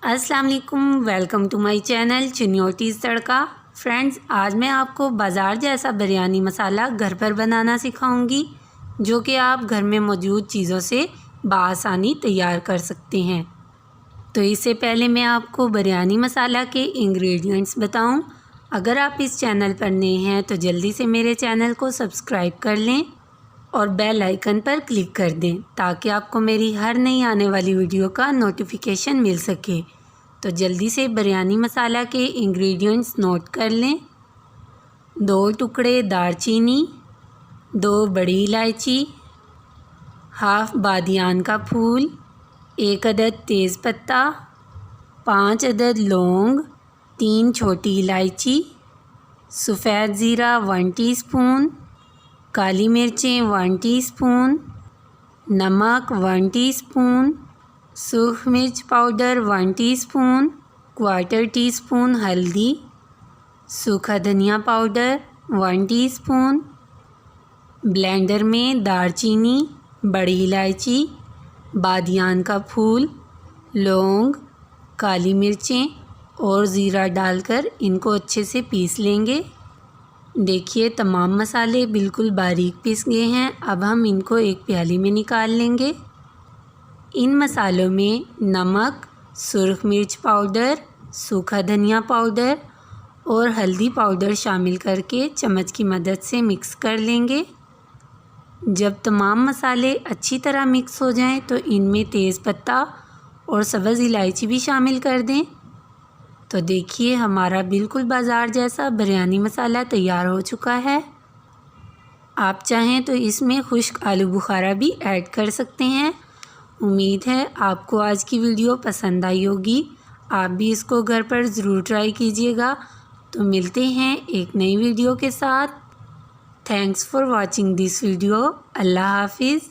अस्सलाम वालेकुम, welcome to my channel चुनियोटीज़ तड़का। फ्रेंड्स, आज मैं आपको बाज़ार जैसा बिरयानी मसाला घर पर बनाना सिखाऊंगी, जो कि आप घर में मौजूद चीज़ों से बआसानी तैयार कर सकते हैं। तो इससे पहले मैं आपको बिरयानी मसाला के इंग्रेडिएंट्स बताऊं। अगर आप इस चैनल पर नए हैं तो जल्दी से मेरे चैनल को सब्सक्राइब कर लें और बेल आइकन पर क्लिक कर दें, ताकि आपको मेरी हर नई आने वाली वीडियो का नोटिफिकेशन मिल सके। तो जल्दी से बिरयानी मसाला के इंग्रेडिएंट्स नोट कर लें। 2 टुकड़े दालचीनी, 2 बड़ी इलायची, हाफ बादियान का फूल, 1 अदद तेज़पत्ता, 5 अदद लौंग, 3 छोटी इलायची, सफ़ेद ज़ीरा 1 टीस्पून, काली मिर्चें 1 टीस्पून, नमक 1 टीस्पून, सूख मिर्च पाउडर 1 टीस्पून, 1/4 टीस्पून हल्दी, सूखा धनिया पाउडर 1 टीस्पून। ब्लेंडर में दालचीनी, बड़ी इलायची, बादियान का फूल, लौंग, काली मिर्चें और ज़ीरा डालकर इनको अच्छे से पीस लेंगे। देखिए, तमाम मसाले बिल्कुल बारीक पीस गए हैं। अब हम इनको एक प्याली में निकाल लेंगे। इन मसालों में नमक, सुर्ख मिर्च पाउडर, सूखा धनिया पाउडर और हल्दी पाउडर शामिल करके चम्मच की मदद से मिक्स कर लेंगे। जब तमाम मसाले अच्छी तरह मिक्स हो जाएं तो इनमें तेज़पत्ता और सब्ज़ इलायची भी शामिल कर दें। तो देखिए, हमारा बिल्कुल बाज़ार जैसा बिरयानी मसाला तैयार हो चुका है। आप चाहें तो इसमें खुश्क आलू बुखारा भी ऐड कर सकते हैं। उम्मीद है आपको आज की वीडियो पसंद आई होगी। आप भी इसको घर पर ज़रूर ट्राई कीजिएगा। तो मिलते हैं एक नई वीडियो के साथ। Thanks for watching this video. अल्लाह हाफिज़।